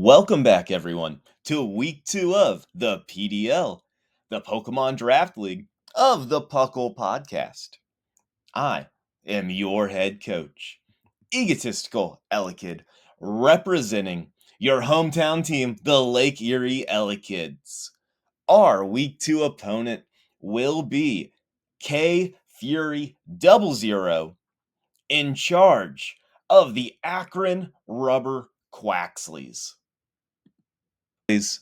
Welcome back, everyone, to week 2 of the PDL, the Pokemon Draft League of the PUCL podcast. I am your head coach, Egotistical Elekid, representing your hometown team, the Lake Erie Elekids. Our week 2 opponent will be K Fury 00 in charge of the Akron Rubber Quaxleys. Please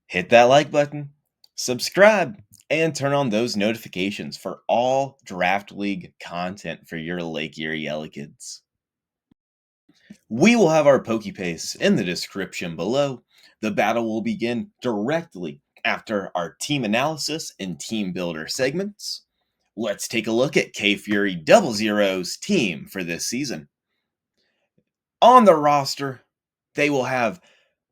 hit that like button, subscribe, and turn on those notifications for all Draft League content for your Lake Erie Elekids. We will have our PokePaste in the description below. The battle will begin directly after our team analysis and team builder segments. Let's take a look at K Fury 00's team for this season. On the roster, they will have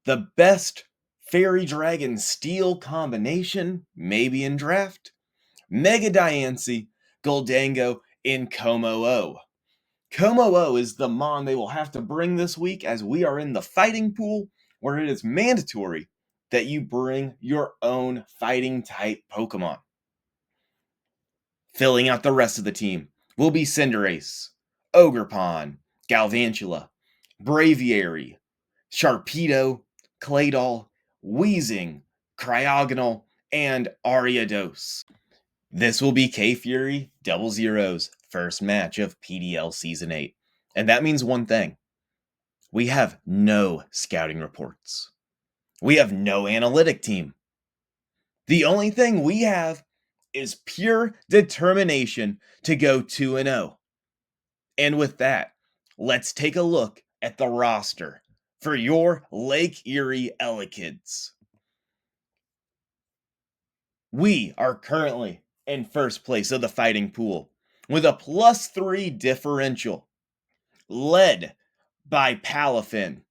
the best Fairy Dragon Steel combination, maybe in draft, Mega Diancie, Goldango, and Como-O. Como-O is the mon they will have to bring this week, as we are in the fighting pool where it is mandatory that you bring your own fighting type Pokemon. Filling out the rest of the team will be Cinderace, Ogerpon, Galvantula, Braviary, Sharpedo, Claydol, Weezing, Cryogonal, and Ariados. This will be K Fury 00's first match of PDL Season 8. And that means one thing. We have no scouting reports. We have no analytic team. The only thing we have is pure determination to go 2-0. And with that, let's take a look at the roster for your Lake Erie Elekids. We are currently in first place of the fighting pool with a +3 differential, led by Palafin,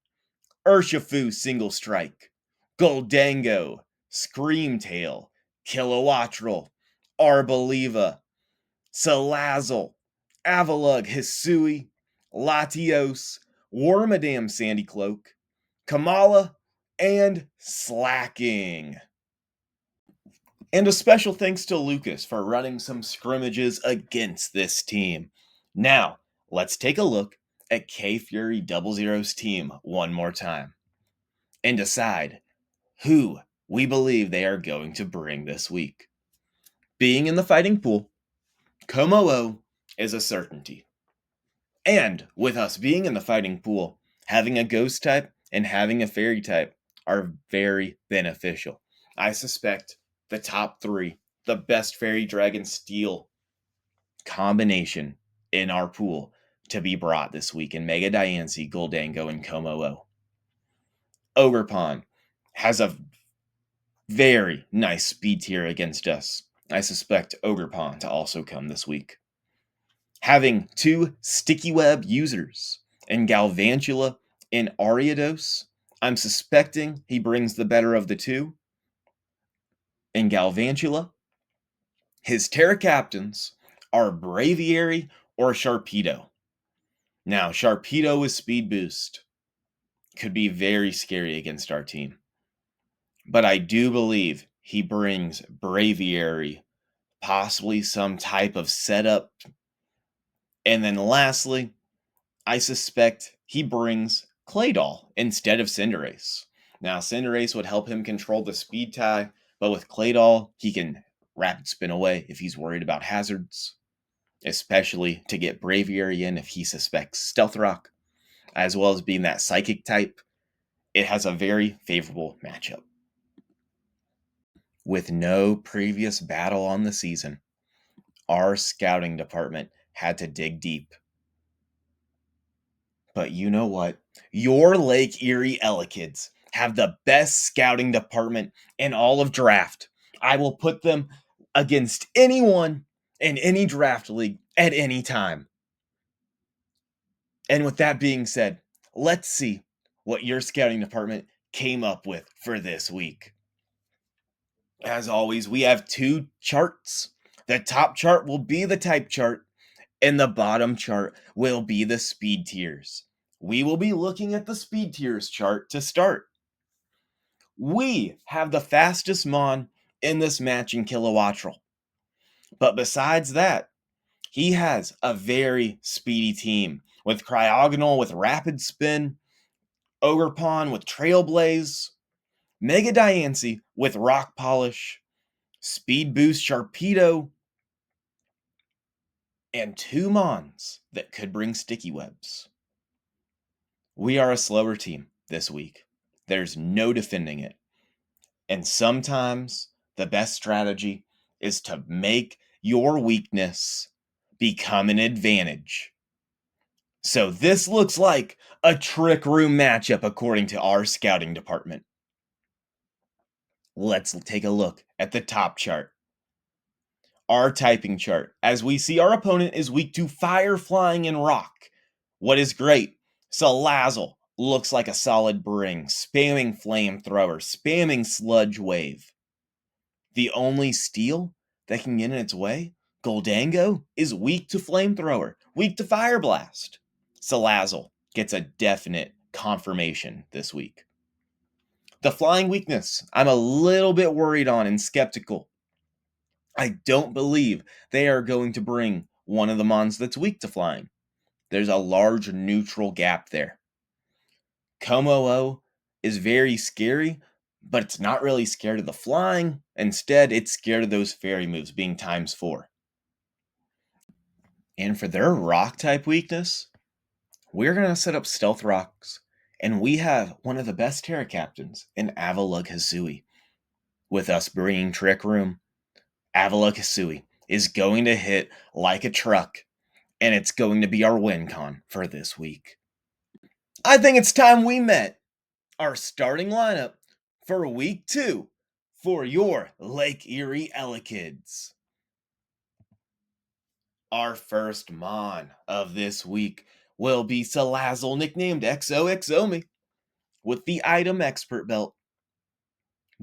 Urshifu Single Strike, Goldango, Screamtail, Kilowattrel, Arboliva, Salazzle, Avalugg-Hisui, Latios, Wormadam Sandy Cloak, Kamala, and Slacking. And a special thanks to Lucas for running some scrimmages against this team. Now, let's take a look at K Fury 00's team one more time and decide who we believe they are going to bring this week. Being in the fighting pool, Como-O is a certainty. And with us being in the fighting pool, having a ghost type and having a fairy type are very beneficial. I suspect the top 3, the best Fairy Dragon Steel combination in our pool to be brought this week in Mega Diancie, Goldango, and Como-O. Ogerpon has a very nice speed tier against us. I suspect Ogerpon to also come this week. Having 2 Sticky Web users in Galvantula and Ariados, I'm suspecting he brings the better of the 2. In Galvantula, his Tera captains are Braviary or Sharpedo. Now, Sharpedo with Speed Boost could be very scary against our team. But I do believe he brings Braviary, possibly some type of setup. And then lastly, I suspect he brings Claydol instead of Cinderace. Now, Cinderace would help him control the speed tie, but with Claydol, he can rapid spin away if he's worried about hazards, especially to get Braviary in if he suspects Stealth Rock, as well as being that Psychic type. It has a very favorable matchup. With no previous battle on the season, our scouting department had to dig deep. But you know what? Your Lake Erie Elekids have the best scouting department in all of draft. I will put them against anyone in any draft league at any time. And with that being said, let's see what your scouting department came up with for this week. As always, we have 2 charts. The top chart will be the type chart, and the bottom chart will be the speed tiers. We will be looking at the speed tiers chart to start. We have the fastest Mon in this match in Kilowattrel. But besides that, he has a very speedy team with Cryogonal with Rapid Spin, Ogerpon with Trailblaze, Mega Diancie with Rock Polish, Speed Boost Sharpedo, and 2 Mons that could bring Sticky Webs. We are a slower team this week. There's no defending it. And sometimes the best strategy is to make your weakness become an advantage. So this looks like a Trick Room matchup according to our scouting department. Let's take a look at the top chart. Our typing chart, as we see our opponent is weak to Fire, Flying, and Rock. What is great? Salazzle looks like a solid bring, spamming Flamethrower, spamming Sludge Wave. The only Steel that can get in its way, Goldango, is weak to Flamethrower, weak to Fire Blast. Salazzle gets a definite confirmation this week. The flying weakness, I'm a little bit worried on and skeptical. I don't believe they are going to bring one of the Mons that's weak to flying. There's a large neutral gap there. Como-O is very scary, but it's not really scared of the flying. Instead, it's scared of those fairy moves being ×4. And for their rock type weakness, we're going to set up Stealth Rocks, and we have one of the best Tera captains in Avalugg-Hisui. With us bringing Trick Room, Avalugg-Hisui is going to hit like a truck, and it's going to be our win con for this week. I think it's time we met our starting lineup for week 2 for your Lake Erie Elekids. Our first Mon of this week will be Salazzle, nicknamed XOXOMI, with the item Expert Belt,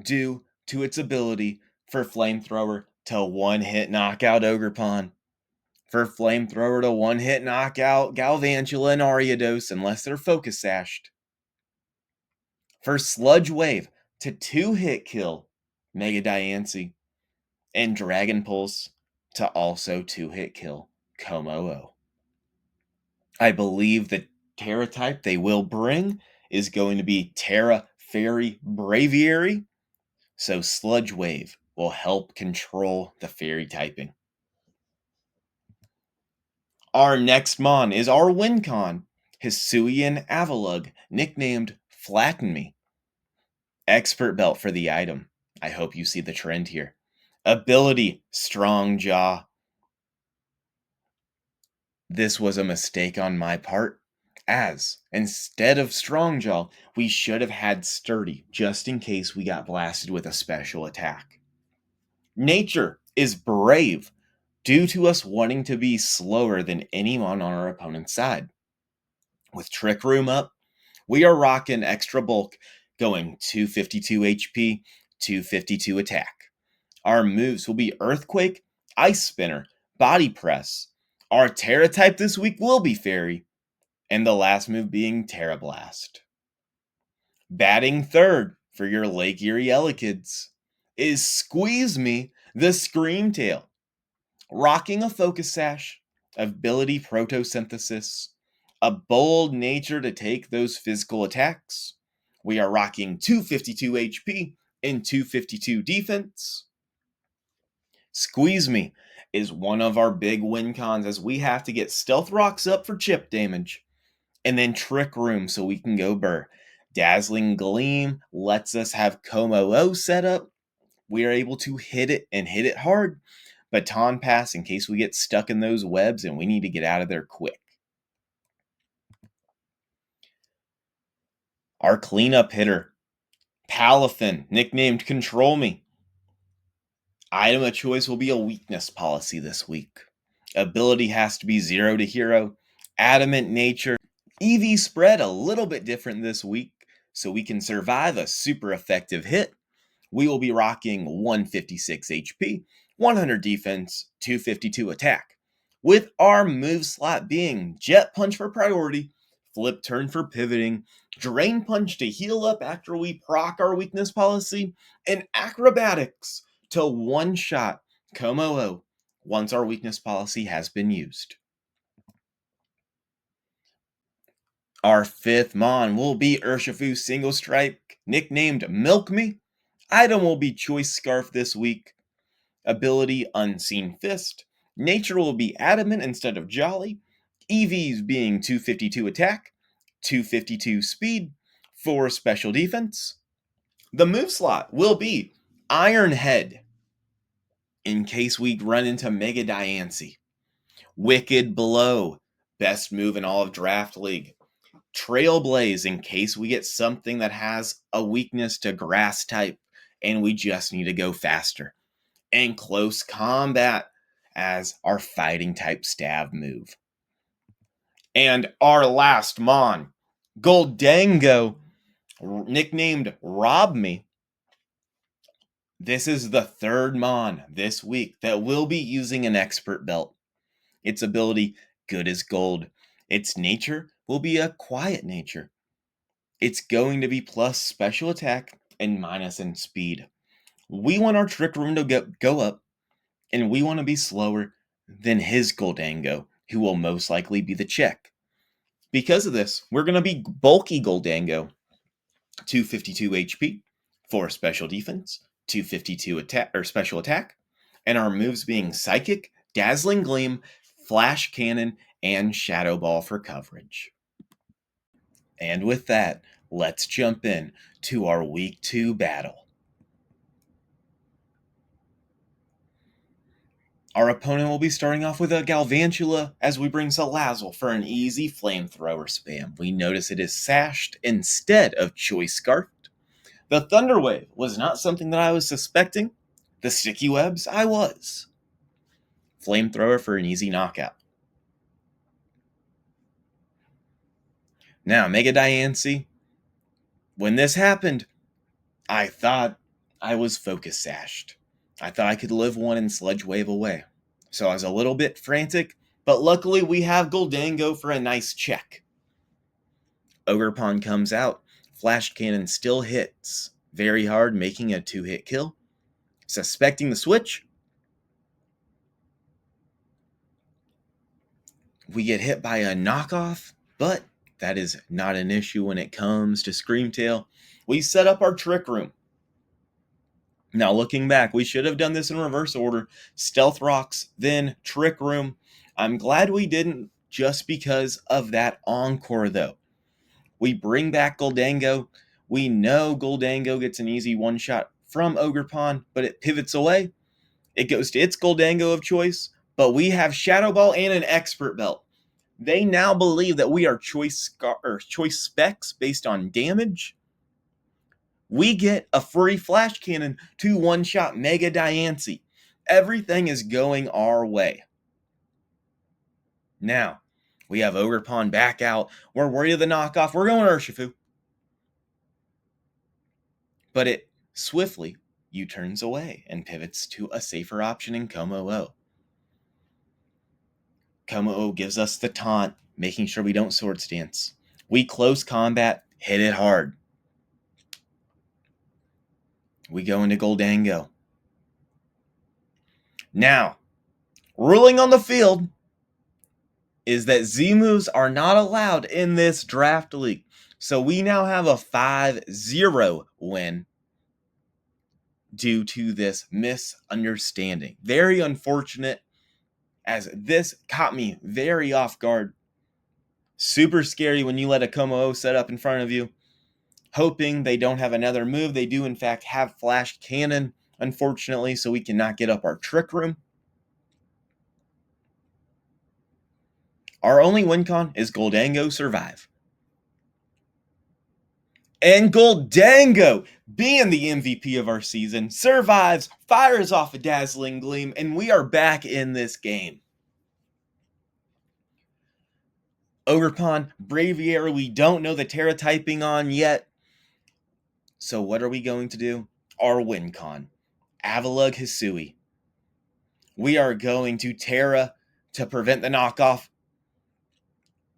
due to its ability for Flamethrower to one-hit knockout Ogerpon, for Flamethrower to one-hit knockout Galvantula and Ariados unless they're Focus Sashed, for Sludge Wave to 2-hit kill Mega Diancie, and Dragon Pulse to also 2-hit kill Como-O. I believe the Tera type they will bring is going to be Tera Fairy Braviary, so Sludge Wave will help control the Fairy typing. Our next Mon is our Wincon, Hisui and Avalugg, nicknamed Flatten Me. Expert Belt for the item. I hope you see the trend here. Ability, Strong Jaw. This was a mistake on my part, as instead of Strong Jaw, we should have had Sturdy, just in case we got blasted with a special attack. Nature is Brave, due to us wanting to be slower than anyone on our opponent's side. With Trick Room up, we are rocking extra bulk, going 252 HP, 252 attack. Our moves will be Earthquake, Ice Spinner, Body Press. Our Tera type this week will be Fairy, and the last move being Tera Blast. Batting third for your Lake Erie Elekids is Squeeze Me, the Screamtail. Rocking a Focus Sash, ability Protosynthesis, a bold nature to take those physical attacks. We are rocking 252 HP and 252 defense. Squeeze Me is one of our big win cons, as we have to get Stealth Rocks up for chip damage, and then Trick Room so we can go burr. Dazzling Gleam lets us have Como-O set up. We are able to hit it and hit it hard. Baton Pass in case we get stuck in those webs and we need to get out of there quick. Our cleanup hitter, Palafin, nicknamed Control Me. Item of choice will be a weakness policy this week. Ability has to be 0 to hero. Adamant Nature. EV spread a little bit different this week, so we can survive a super effective hit. We will be rocking 156 HP, 100 defense, 252 attack, with our move slot being Jet Punch for priority, Flip Turn for pivoting, Drain Punch to heal up after we proc our weakness policy, and Acrobatics to one-shot Komo-O once our weakness policy has been used. Our 5th Mon will be Urshifu Single Strike, nicknamed Milk Me. Item will be Choice Scarf this week. Ability Unseen Fist. Nature will be Adamant instead of Jolly. EVs being 252 attack, 252 speed, 4 special defense. The move slot will be Iron Head in case we run into Mega Diancie. Wicked Blow, best move in all of Draft League. Trailblaze in case we get something that has a weakness to grass type and we just need to go faster. And Close Combat as our fighting type stab move. And our last Mon, Goldango, nicknamed Rob Me. This is the 3rd Mon this week that will be using an expert belt. Its ability, Good as Gold. Its nature will be a quiet nature. It's going to be plus special attack and minus in speed. We want our Trick Room to go up, and we want to be slower than his Goldango, who will most likely be the check. Because of this, we're going to be bulky Goldango, 252 HP, 4 special defense, 252 attack or special attack, and our moves being Psychic, Dazzling Gleam, Flash Cannon, and Shadow Ball for coverage. And with that, let's jump in to our Week 2 battle. Our opponent will be starting off with a Galvantula as we bring Salazzle for an easy flamethrower spam. We notice it is sashed instead of choice scarfed. The Thunder Wave was not something that I was suspecting. The Sticky Webs, I was. Flamethrower for an easy knockout. Now, Mega Diancie. When this happened, I thought I was focus sashed. I thought I could live one and Sledge Wave away. So I was a little bit frantic, but luckily we have Goldango for a nice check. Ogerpon comes out. Flash Cannon still hits very hard, making a 2-hit kill. Suspecting the switch. We get hit by a knockoff, but that is not an issue when it comes to Screamtail. We set up our Trick Room. Now, looking back, we should have done this in reverse order. Stealth Rocks, then Trick Room. I'm glad we didn't just because of that Encore, though. We bring back Goldango. We know Goldango gets an easy one-shot from Ogerpon, but it pivots away. It goes to its Goldango of choice, but we have Shadow Ball and an Expert Belt. They now believe that we are choice specs based on damage. We get a free Flash Cannon to one-shot Mega Diancie. Everything is going our way. Now, we have Ogerpon back out. We're worried of the knockoff. We're going Urshifu. But it swiftly U-turns away and pivots to a safer option in Komo-O. Komo-O gives us the taunt, making sure we don't Swords Dance. We close combat, hit it hard. We go into Goldango. Now, ruling on the field is that Z-moves are not allowed in this draft league. So we now have a 5-0 win due to this misunderstanding. Very unfortunate, as this caught me very off guard. Super scary when you let a Komo-O set up in front of you. Hoping they don't have another move. They do, in fact, have Flash Cannon, unfortunately, so we cannot get up our Trick Room. Our only win con is Goldango survive. And Goldango, being the MVP of our season, survives, fires off a Dazzling Gleam, and we are back in this game. Ogerpon, Braviary, we don't know the Tera typing on yet. So what are we going to do? Our win con. Avalugg-Hisui. We are going to Tera to prevent the knockoff.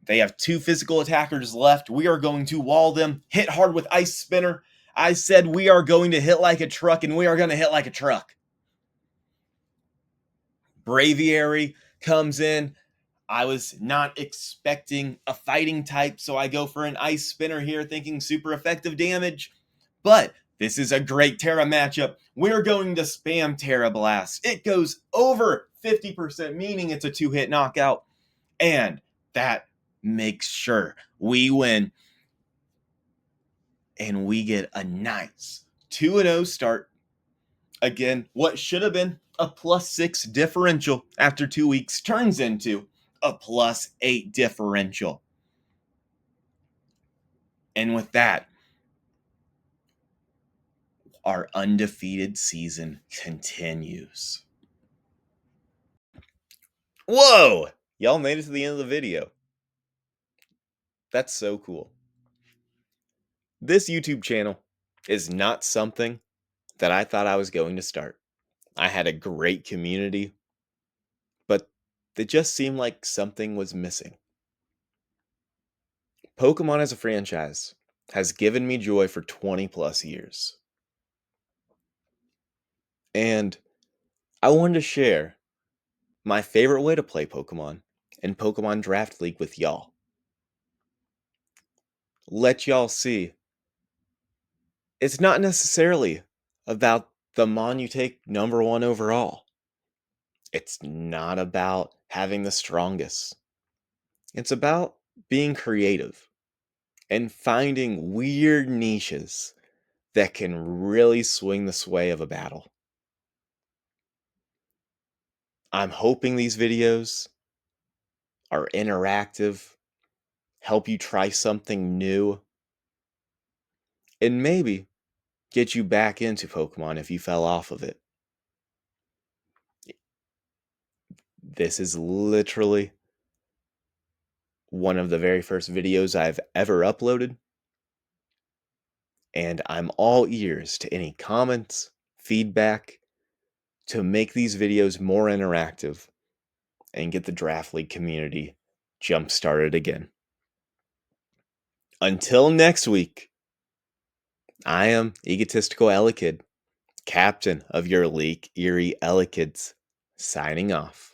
They have 2 physical attackers left. We are going to wall them, hit hard with Ice Spinner. I said we are going to hit like a truck, and we are going to hit like a truck. Braviary comes in. I was not expecting a fighting type, so I go for an Ice Spinner here, thinking super effective damage. But this is a great Tera matchup. We're going to spam Tera Blast. It goes over 50%, meaning it's a 2-hit knockout. And that makes sure we win. And we get a nice 2-0 start. Again, what should have been a +6 differential after 2 weeks turns into a +8 differential. And with that, our undefeated season continues. Whoa! Y'all made it to the end of the video. That's so cool. This YouTube channel is not something that I thought I was going to start. I had a great community, but it just seemed like something was missing. Pokemon as a franchise has given me joy for 20 plus years. And I wanted to share my favorite way to play Pokemon in Pokemon Draft League with y'all. Let y'all see. It's not necessarily about the Mon you take number 1 overall. It's not about having the strongest. It's about being creative and finding weird niches that can really swing the sway of a battle. I'm hoping these videos are interactive, help you try something new, and maybe get you back into Pokemon if you fell off of it. This is literally one of the very first videos I've ever uploaded, and I'm all ears to any comments, feedback, to make these videos more interactive and get the Draft League community jump-started again. Until next week, I am Egotistical Elekid, captain of your League Erie Elekids, signing off.